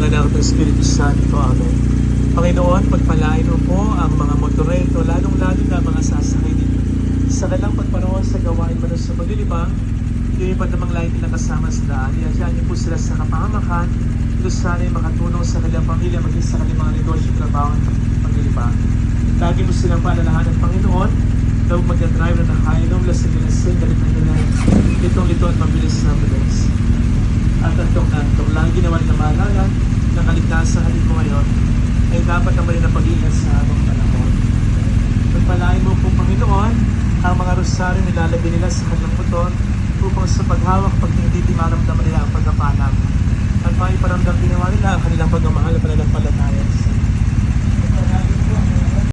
ng Anak at ng Espiritu Santo. Amen. Panginoon, pagpalain mo po ang mga motorento, lalong-lalo na mga sasakay dito. Sa kanilang pagparoon sa gawain man sa paglilibang, yung iba namang lahat nilang kasama sa daan. Iadyan niyo po sila sa kapahamakan, ito sana'y makatulong sa kanilang pamilya, maging sa kanilang mga negosyo, trabaho at paglilibang. Lagi mo silang paalalahanan, Panginoon, daw mag-drive na nakainom, lasing nila sin, galit na nila, litong-lito at mabilis na mabilis. At antong lagi naman na maalala, na kaligtasan halin mo ngayon, ay dapat naman na pag-iingat sa habang panahon. Pagpalain mo po, Panginoon, ang mga rosaryo nilalagay nila sa kanilang motor upang sa paghawak pag hindi maramdaman nila ang pagkapanang at maiparamdam ginawa nila ang kanilang pagmamahal at pananampalataya.